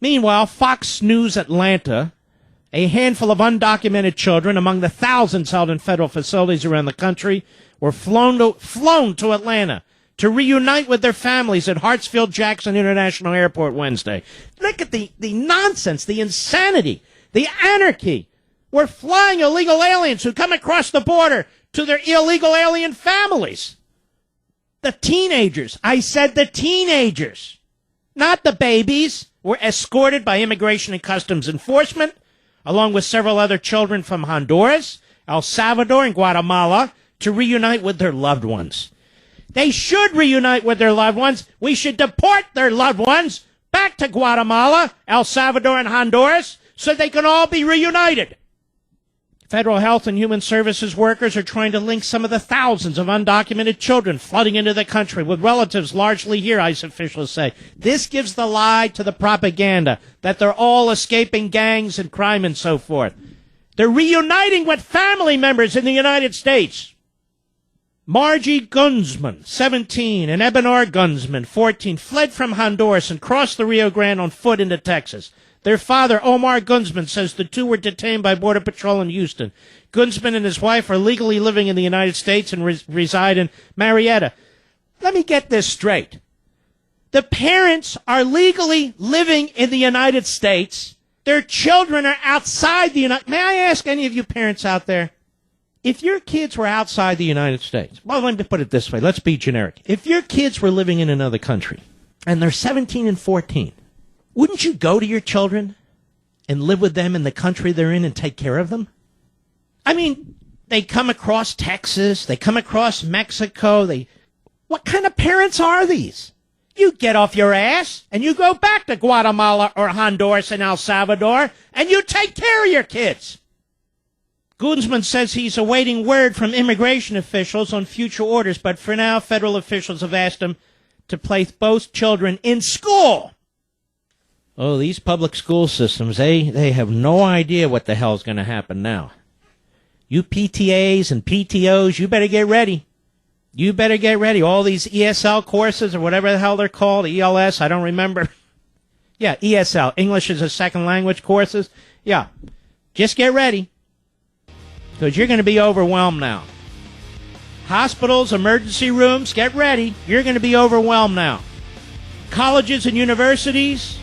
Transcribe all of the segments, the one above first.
Meanwhile, Fox News Atlanta, a handful of undocumented children among the thousands held in federal facilities around the country, were flown to Atlanta to reunite with their families at Hartsfield-Jackson International Airport Wednesday. Look at the nonsense, the insanity, the anarchy. We're flying illegal aliens who come across the border to their illegal alien families. The teenagers, I said the teenagers, not the babies, were escorted by Immigration and Customs Enforcement, along with several other children from Honduras, El Salvador, and Guatemala, to reunite with their loved ones. They should reunite with their loved ones. We should deport their loved ones back to Guatemala, El Salvador, and Honduras so they can all be reunited. Federal Health and Human Services workers are trying to link some of the thousands of undocumented children flooding into the country with relatives largely here, ICE officials say. This gives the lie to the propaganda that they're all escaping gangs and crime and so forth. They're reuniting with family members in the United States. Margie Gunzman, 17, and Ebenor Gunzman, 14, fled from Honduras and crossed the Rio Grande on foot into Texas. Their father, Omar Gunzman, says the two were detained by Border Patrol in Houston. Gunzman and his wife are legally living in the United States and reside in Marietta. Let me get this straight. The parents are legally living in the United States. Their children are outside the United States. May I ask any of you parents out there, if your kids were outside the United States, well, let me put it this way. Let's be generic. If your kids were living in another country and they're 17 and 14, wouldn't you go to your children and live with them in the country they're in and take care of them? I mean, they come across Texas, they come across Mexico. What kind of parents are these? You get off your ass and you go back to Guatemala or Honduras and El Salvador and you take care of your kids. Gunzman says he's awaiting word from immigration officials on future orders, but for now, federal officials have asked him to place both children in school. Oh, these public school systems, they have no idea what the hell's going to happen now. You PTAs and PTOs, you better get ready. You better get ready. All these ESL courses or whatever the hell they're called, ELS, I don't remember. Yeah, ESL, English as a Second Language courses. Yeah, just get ready because you're going to be overwhelmed now. Hospitals, emergency rooms, get ready. You're going to be overwhelmed now. Colleges and universities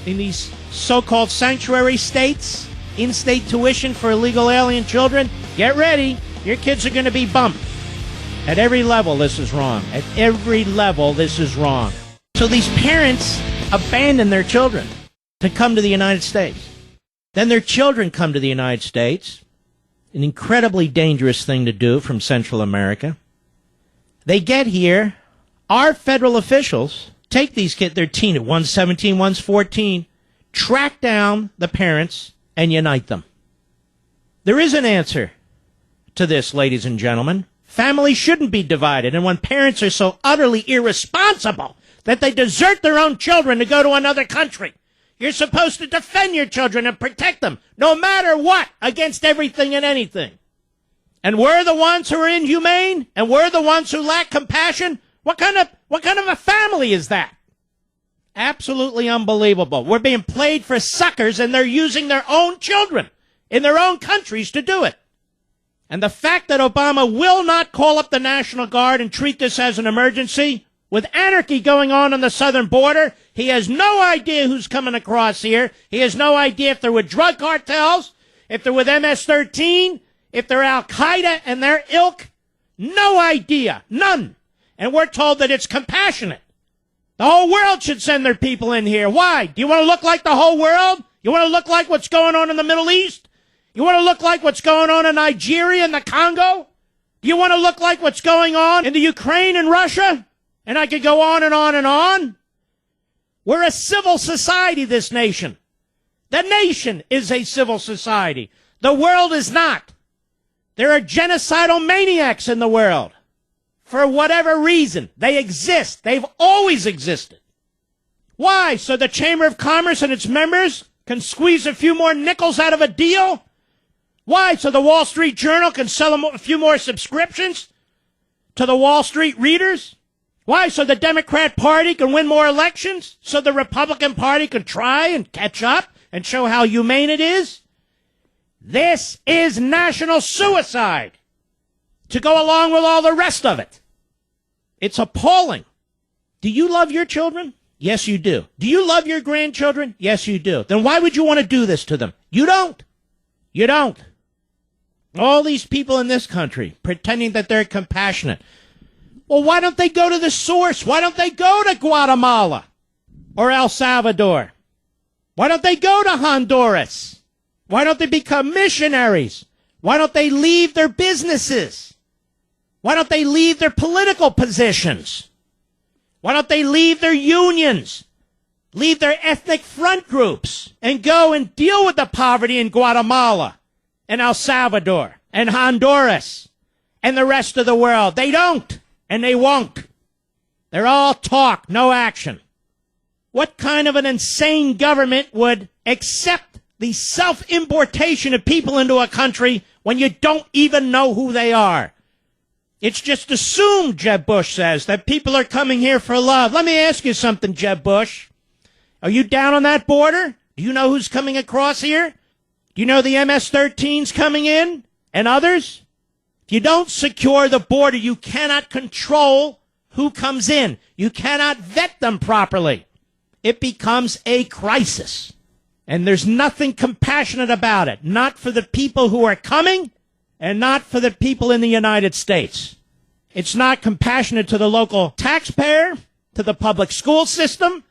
in these so-called sanctuary states, in-state tuition for illegal alien children, get ready. Your kids are going to be bumped. At every level, this is wrong. At every level, this is wrong. So these parents abandon their children to come to the United States. Then their children come to the United States, an incredibly dangerous thing to do from Central America. They get here. Our federal officials take these kids, they're teen, one's 17, one's 14, track down the parents and unite them. There is an answer to this, ladies and gentlemen. Families shouldn't be divided, and when parents are so utterly irresponsible that they desert their own children to go to another country, you're supposed to defend your children and protect them, no matter what, against everything and anything. And we're the ones who are inhumane, and we're the ones who lack compassion. What kind of a family is that? Absolutely unbelievable. We're being played for suckers, and they're using their own children in their own countries to do it. And the fact that Obama will not call up the National Guard and treat this as an emergency, with anarchy going on the southern border, he has no idea who's coming across here. He has no idea if they're with drug cartels, if they're with MS-13, if they're Al-Qaeda and their ilk. No idea. None. And we're told that it's compassionate. The whole world should send their people in here. Why? Do you want to look like the whole world? You want to look like what's going on in the Middle East? You want to look like what's going on in Nigeria and the Congo? Do you want to look like what's going on in the Ukraine and Russia? And I could go on and on and on. We're a civil society, this nation. The nation is a civil society. The world is not. There are genocidal maniacs in the world. For whatever reason, they exist. They've always existed. Why? So the Chamber of Commerce and its members can squeeze a few more nickels out of a deal? Why? So the Wall Street Journal can sell a few more subscriptions to the Wall Street readers? Why? So the Democrat Party can win more elections? So the Republican Party can try and catch up and show how humane it is? This is national suicide to go along with all the rest of it. It's appalling. Do you love your children? Yes, you do. Do you love your grandchildren? Yes, you do. Then why would you want to do this to them? You don't. You don't. All these people in this country pretending that they're compassionate. Well, why don't they go to the source? Why don't they go to Guatemala or El Salvador? Why don't they go to Honduras? Why don't they become missionaries? Why don't they leave their businesses? Why don't they leave their political positions? Why don't they leave their unions, leave their ethnic front groups, and go and deal with the poverty in Guatemala and El Salvador and Honduras and the rest of the world? They don't. And they won't. They're all talk, no action. What kind of an insane government would accept the self-importation of people into a country when you don't even know who they are? It's just assumed, Jeb Bush says, that people are coming here for love. Let me ask you something, Jeb Bush. Are you down on that border? Do you know who's coming across here? Do you know the MS-13's coming in and others? If you don't secure the border, you cannot control who comes in. You cannot vet them properly. It becomes a crisis. And there's nothing compassionate about it. Not for the people who are coming and not for the people in the United States. It's not compassionate to the local taxpayer, to the public school system,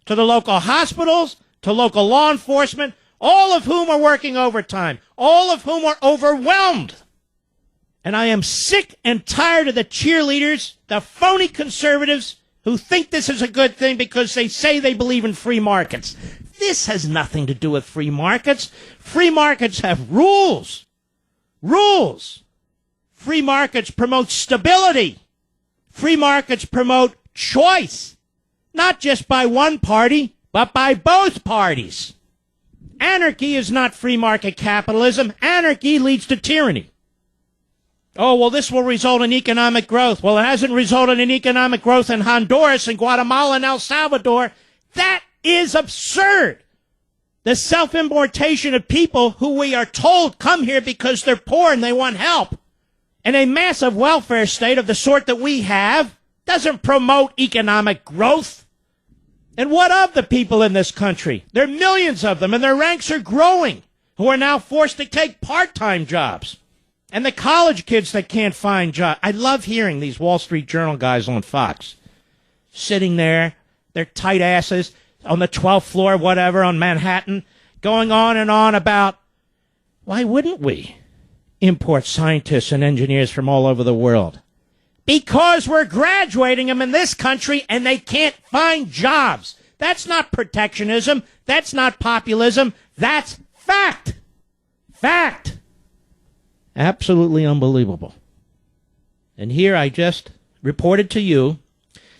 to the local hospitals, to local law enforcement, all of whom are working overtime, all of whom are overwhelmed. And I am sick and tired of the cheerleaders, the phony conservatives who think this is a good thing because they say they believe in free markets. This has nothing to do with free markets. Free markets have rules. Rules. Free markets promote stability. Free markets promote choice. Not just by one party, but by both parties. Anarchy is not free market capitalism. Anarchy leads to tyranny. Oh, well, this will result in economic growth. Well, it hasn't resulted in economic growth in Honduras and Guatemala and El Salvador. That is absurd. The self-importation of people who we are told come here because they're poor and they want help. And a massive welfare state of the sort that we have doesn't promote economic growth. And what of the people in this country? There are millions of them, and their ranks are growing, who are now forced to take part-time jobs. And the college kids that can't find jobs. I love hearing these Wall Street Journal guys on Fox sitting there, their tight asses on the 12th floor, whatever, on Manhattan, going on and on about, why wouldn't we import scientists and engineers from all over the world? Because we're graduating them in this country and they can't find jobs. That's not protectionism. That's not populism. That's fact. Fact. Absolutely unbelievable. And here I just reported to you.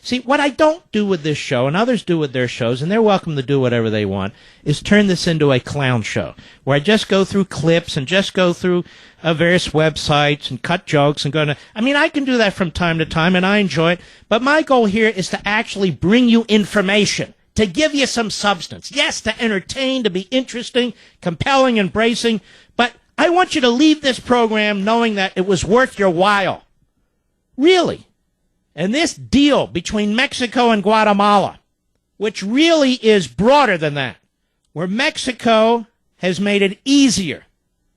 See, what I don't do with this show, and others do with their shows, and they're welcome to do whatever they want, is turn this into a clown show, where I just go through clips and just go through various websites and cut jokes and go to... I mean, I can do that from time to time, and I enjoy it, but my goal here is to actually bring you information, to give you some substance. Yes, to entertain, to be interesting, compelling, embracing, but I want you to leave this program knowing that it was worth your while. Really. And this deal between Mexico and Guatemala, which really is broader than that, where Mexico has made it easier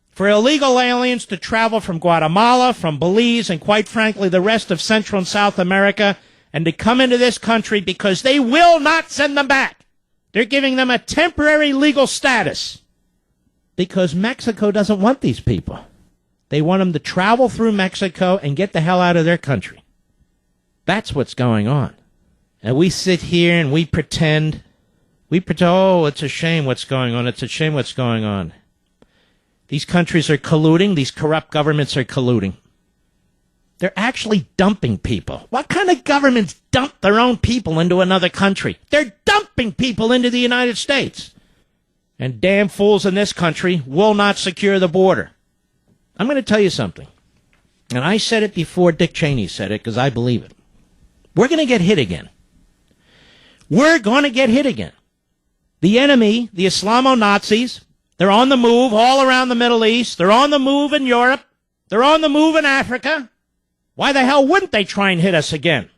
for illegal aliens to travel from Guatemala, from Belize, and quite frankly, the rest of Central and South America, and to come into this country because they will not send them back. They're giving them a temporary legal status because Mexico doesn't want these people. They want them to travel through Mexico and get the hell out of their country. That's what's going on. And we sit here and we pretend, oh, it's a shame what's going on. It's a shame what's going on. These countries are colluding. These corrupt governments are colluding. They're actually dumping people. What kind of governments dump their own people into another country? They're dumping people into the United States. And damn fools in this country will not secure the border. I'm going to tell you something. And I said it before Dick Cheney said it because I believe it. we're going to get hit again. We're going to get hit again. The enemy, the Islamo-Nazis, they're on the move all around the Middle East. They're on the move in Europe. They're on the move in Africa. Why the hell wouldn't they try and hit us again?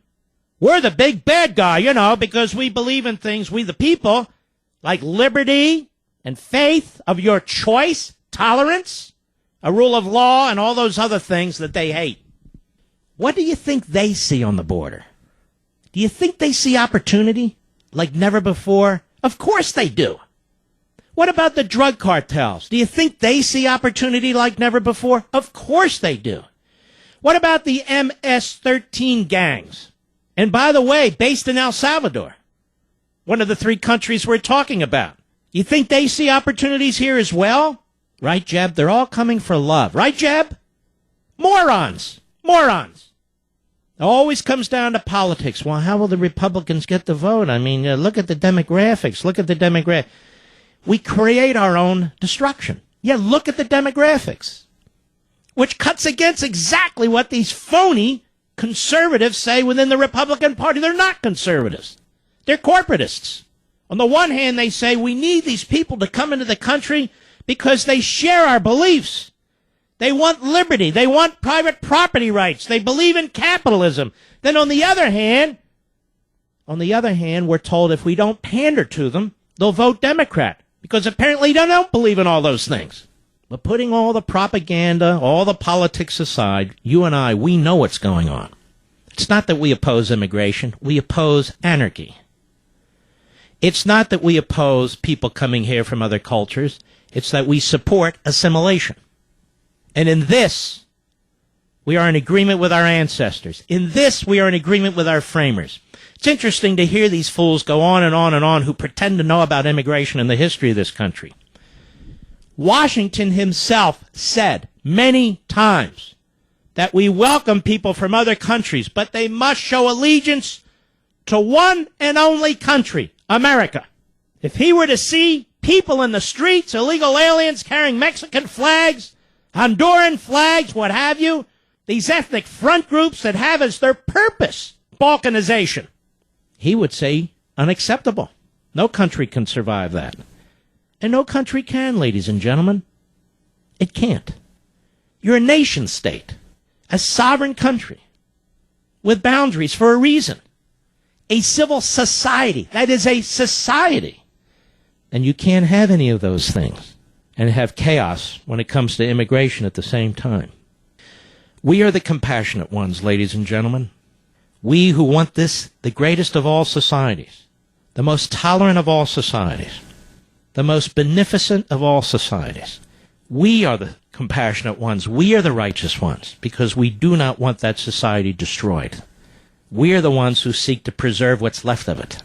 We're the big bad guy, because we believe in things, we the people, like liberty and faith of your choice, tolerance, a rule of law, and all those other things that they hate. What do you think they see on the border? Do you think they see opportunity like never before? Of course they do. What about the drug cartels? Do you think they see opportunity like never before? Of course they do. What about the MS-13 gangs? And by the way, based in El Salvador, one of the three countries we're talking about. You think they see opportunities here as well? Right, Jeb? They're all coming for love. Right, Jeb? Morons. Morons. It always comes down to politics. Well, how will the Republicans get the vote? I mean, look at the demographics. Look at the demographics. We create our own destruction. Yeah, look at the demographics. Which cuts against exactly what these phony conservatives say within the Republican Party. They're not conservatives. They're corporatists. On the one hand, they say we need these people to come into the country because they share our beliefs. They want liberty. They want private property rights. They believe in capitalism. Then on the other hand, we're told if we don't pander to them, they'll vote Democrat because apparently they don't believe in all those things. But putting all the propaganda, all the politics aside, you and I, we know what's going on. It's not that we oppose immigration. We oppose anarchy. It's not that we oppose people coming here from other cultures. It's that we support assimilation. And in this, we are in agreement with our ancestors. In this, we are in agreement with our framers. It's interesting to hear these fools go on and on and on who pretend to know about immigration and the history of this country. Washington himself said many times that we welcome people from other countries, but they must show allegiance to one and only country, America. If he were to see people in the streets, illegal aliens carrying Mexican flags, Honduran flags, what have you, these ethnic front groups that have as their purpose balkanization, he would say unacceptable. No country can survive that. And no country can, ladies and gentlemen. It can't. You're a nation state, a sovereign country, with boundaries for a reason. A civil society. That is a society. And you can't have any of those things and have chaos when it comes to immigration at the same time. We are the compassionate ones, ladies and gentlemen. We who want this, the greatest of all societies, the most tolerant of all societies, the most beneficent of all societies. We are the compassionate ones. We are the righteous ones because we do not want that society destroyed. We are the ones who seek to preserve what's left of it.